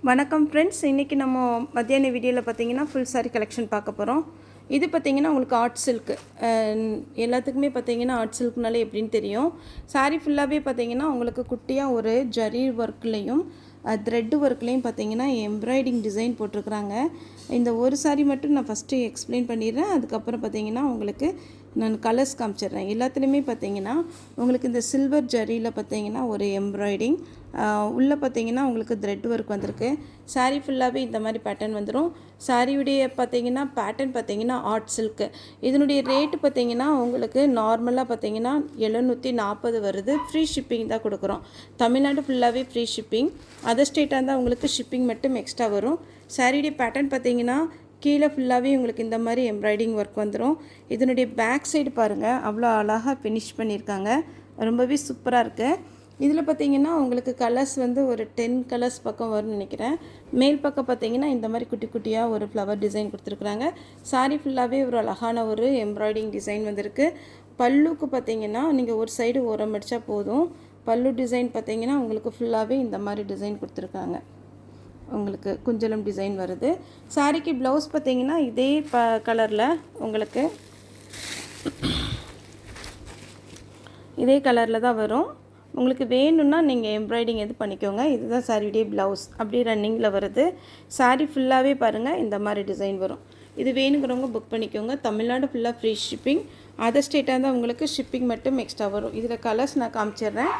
வணக்கம் ஃப்ரெண்ட்ஸ், இன்றைக்கி நம்ம மத்தியான வீடியோவில் பார்த்தீங்கன்னா ஃபுல் சாரி கலெக்ஷன் பார்க்க போகிறோம். இது பார்த்திங்கன்னா உங்களுக்கு ஆர்ட் சில்க்கு, எல்லாத்துக்குமே பார்த்திங்கன்னா ஆர்ட் சில்க்னாலே எப்படின்னு தெரியும். சாரீ ஃபுல்லாகவே பார்த்திங்கன்னா உங்களுக்கு குட்டியாக ஒரு ஜரி ஒர்க்லேயும் த்ரெட்டு ஒர்க்லேயும் பார்த்திங்கன்னா எம்ப்ராய்டிங் டிசைன் போட்டிருக்குறாங்க. இந்த ஒரு சாரீ மட்டும் நான் ஃபஸ்ட்டு எக்ஸ்பிளைன் பண்ணிடுறேன். அதுக்கப்புறம் பார்த்திங்கன்னா உங்களுக்கு நான் கலர்ஸ் காமிச்சிடுறேன். எல்லாத்துலேயுமே பார்த்திங்கன்னா உங்களுக்கு இந்த சில்வர் ஜரியில் பார்த்திங்கன்னா ஒரு எம்ப்ராய்டிங், உள்ளே பார்த்திங்கன்னா உங்களுக்கு த்ரெட் ஒர்க் வந்திருக்கு. சாரீ ஃபுல்லாகவே இந்த மாதிரி பேட்டர்ன் வந்துடும். சாரியுடைய பார்த்திங்கன்னா பேட்டர்ன் பார்த்திங்கன்னா ஆர்ட் சில்க்கு. இதனுடைய ரேட்டு பார்த்திங்கன்னா உங்களுக்கு நார்மலாக பார்த்திங்கன்னா 740 வருது. ஃப்ரீ ஷிப்பிங் தான் கொடுக்குறோம். தமிழ்நாடு ஃபுல்லாகவே ஃப்ரீ ஷிப்பிங். அதர் ஸ்டேட்டாக இருந்தால் உங்களுக்கு ஷிப்பிங் மட்டும் எக்ஸ்ட்ரா வரும். சாரியுடைய பேட்டர்ன் பார்த்திங்கன்னா கீழே ஃபுல்லாகவே உங்களுக்கு இந்த மாதிரி எம்ப்ராய்டிங் ஒர்க் வந்துடும். இதனுடைய பேக் சைடு பாருங்கள், அவ்வளோ அழகாக ஃபினிஷ் பண்ணியிருக்காங்க. ரொம்பவே சூப்பராக இருக்குது. இதில் பார்த்திங்கன்னா உங்களுக்கு கலர்ஸ் வந்து ஒரு 10 கலர்ஸ் பக்கம் வரும்னு நினைக்கிறேன். மேல் பக்கம் பார்த்திங்கன்னா இந்த மாதிரி குட்டி குட்டியாக ஒரு ஃப்ளவர் டிசைன் கொடுத்துருக்குறாங்க. சாரீ ஃபுல்லாகவே ஒரு அழகான ஒரு எம்ப்ராய்டிங் டிசைன் வந்திருக்கு. பல்லுக்கு பார்த்திங்கன்னா நீங்கள் ஒரு சைடு ஓரம் அடித்தா போதும். பல்லு டிசைன் பார்த்திங்கன்னா உங்களுக்கு ஃபுல்லாகவே இந்த மாதிரி டிசைன் கொடுத்துருக்காங்க. உங்களுக்கு குஞ்சலம் டிசைன் வருது. சாரிக்கு ப்ளவுஸ் பார்த்திங்கன்னா இதே கலரில் உங்களுக்கு இதே கலரில் தான் வரும். உங்களுக்கு வேணும்னா நீங்கள் எம்ப்ராய்டிங் எது பண்ணிக்கோங்க. இதுதான் சாரியுடைய ப்ளவுஸ், அப்படியே ரன்னிங்கில் வருது. சாரீ ஃபுல்லாகவே பாருங்கள் இந்த மாதிரி டிசைன் வரும். இது வேணுங்கிறவங்க புக் பண்ணிக்கோங்க. தமிழ்நாடு ஃபுல்லாக ஃப்ரீ ஷிப்பிங். அதர் ஸ்டேட்டாக இருந்தால் உங்களுக்கு ஷிப்பிங் மட்டும் எக்ஸ்ட்ரா வரும். இதில் கலர்ஸ் நான் காமிச்சிடுறேன்.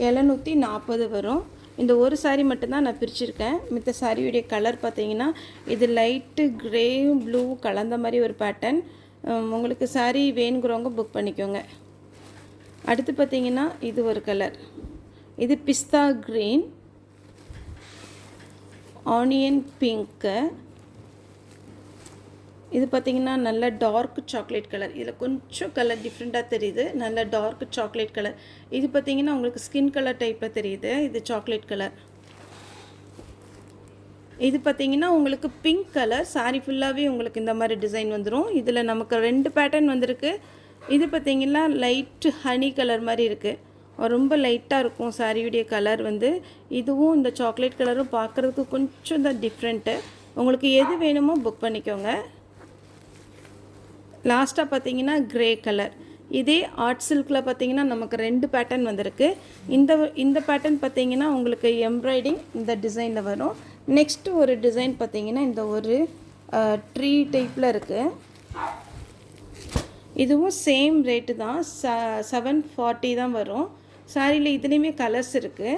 740 வரும். இந்த ஒரு சாரீ மட்டும்தான் நான் பிரிச்சுருக்கேன். மித்த சாரியுடைய கலர் பார்த்திங்கன்னா இது லைட்டு க்ரேயும் ப்ளூ கலந்த மாதிரி ஒரு பேட்டர்ன். உங்களுக்கு சாரீ வேணுங்கிறவங்க புக் பண்ணிக்கோங்க. அடுத்து பார்த்திங்கன்னா இது ஒரு கலர், இது பிஸ்தா க்ரீன், ஆனியன் பிங்க்கு. இது பார்த்திங்கன்னா நல்ல டார்க் சாக்லேட் கலர். இதில் கொஞ்சம் கலர் டிஃப்ரெண்ட்டாக தெரியுது. நல்ல டார்க் சாக்லேட் கலர். இது பார்த்திங்கன்னா உங்களுக்கு ஸ்கின் கலர் டைப்பில் தெரியுது. இது சாக்லேட் கலர். இது பார்த்திங்கன்னா உங்களுக்கு பிங்க் கலர். சாரீ ஃபுல்லாகவே உங்களுக்கு இந்த மாதிரி டிசைன் வந்துடும். இதில் நமக்கு 2 பேட்டர்ன் வந்திருக்கு. இது பார்த்திங்கன்னா லைட்டு ஹனி கலர் மாதிரி இருக்குது. ரொம்ப லைட்டாக இருக்கும் சாரியுடைய கலர் வந்து. இதுவும் இந்த சாக்லேட் கலரும் பார்க்குறதுக்கு கொஞ்சம் தான் டிஃப்ரெண்ட்டு. உங்களுக்கு எது வேணுமோ புக் பண்ணிக்கோங்க. லாஸ்ட்டாக பார்த்திங்கன்னா க்ரே கலர். இதே ஆர்ட் சில்கில் பார்த்திங்கன்னா நமக்கு 2 பேட்டர்ன் வந்திருக்கு. இந்த பேட்டர்ன் பார்த்திங்கன்னா உங்களுக்கு எம்ப்ராய்டிங் இந்த டிசைனில் வரும். நெக்ஸ்ட்டு ஒரு டிசைன் பார்த்திங்கன்னா இந்த ஒரு ட்ரீ டைப்பில் இருக்குது. இதுவும் சேம் ரேட்டு தான், 740 தான் வரும். சாரியில் இதுலேயுமே கலர்ஸ் இருக்குது.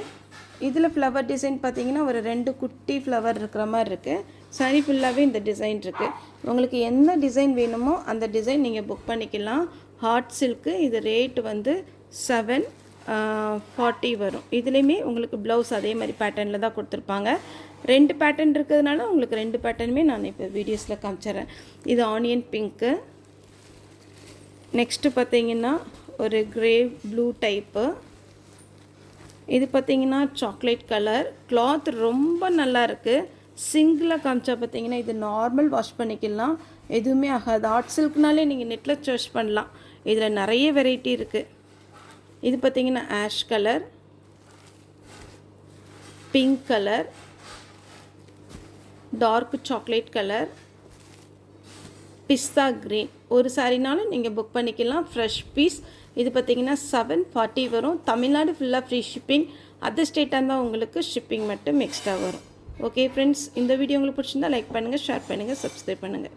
இதில் ஃப்ளவர் டிசைன் பார்த்திங்கன்னா ஒரு 2 குட்டி ஃப்ளவர் இருக்கிற மாதிரி இருக்குது. சாரி ஃபுல்லாகவே இந்த டிசைன் இருக்குது. உங்களுக்கு எந்த டிசைன் வேணுமோ அந்த டிசைன் நீங்கள் புக் பண்ணிக்கலாம். Heart silk. இது ரேட்டு வந்து 740 வரும். இதுலேயுமே உங்களுக்கு ப்ளவுஸ் அதே மாதிரி பேட்டர்னில் தான் கொடுத்துருப்பாங்க. 2 பேட்டர்ன் இருக்கிறதுனால உங்களுக்கு 2 பேட்டர்னுமே நான் இப்போ வீடியோஸில் காமிச்சிட்றேன். இது ஆனியன் பிங்க்கு. நெக்ஸ்ட்டு பார்த்திங்கன்னா ஒரு க்ரே ப்ளூ டைப்பு. இது பார்த்திங்கன்னா சாக்லேட் கலர். கிளாத் ரொம்ப நல்லா இருக்குது. சிங்கிளாக காமிச்சா பார்த்திங்கன்னா இது நார்மல் வாஷ் பண்ணிக்கலாம், எதுவுமே ஆகாது. ஆர்ட் சில்க்னாலே நீங்கள் நெட்டில் சர்ச் பண்ணலாம். இதில் நிறைய வெரைட்டி இருக்குது. இது பார்த்திங்கன்னா ash colour, pink colour, dark chocolate colour, pista green. ஒரு சாரினாலும் நீங்கள் புக் பண்ணிக்கலாம். Fresh piece. இது பார்த்திங்கன்னா 740 வரும். தமிழ்நாடு ஃபுல்லாக ஃப்ரீ ஷிப்பிங். அதர் ஸ்டேட்டாக இருந்தால் உங்களுக்கு ஷிப்பிங் மட்டும் எக்ஸ்ட்ரா வரும். ஓகே ஃப்ரெண்ட்ஸ், இந்த வீடியோ உங்களுக்கு பிடிச்சிருந்தால் லைக் பண்ணுங்கள், ஷேர் பண்ணுங்கள், சப்ஸ்கிரைப் பண்ணுங்கள்.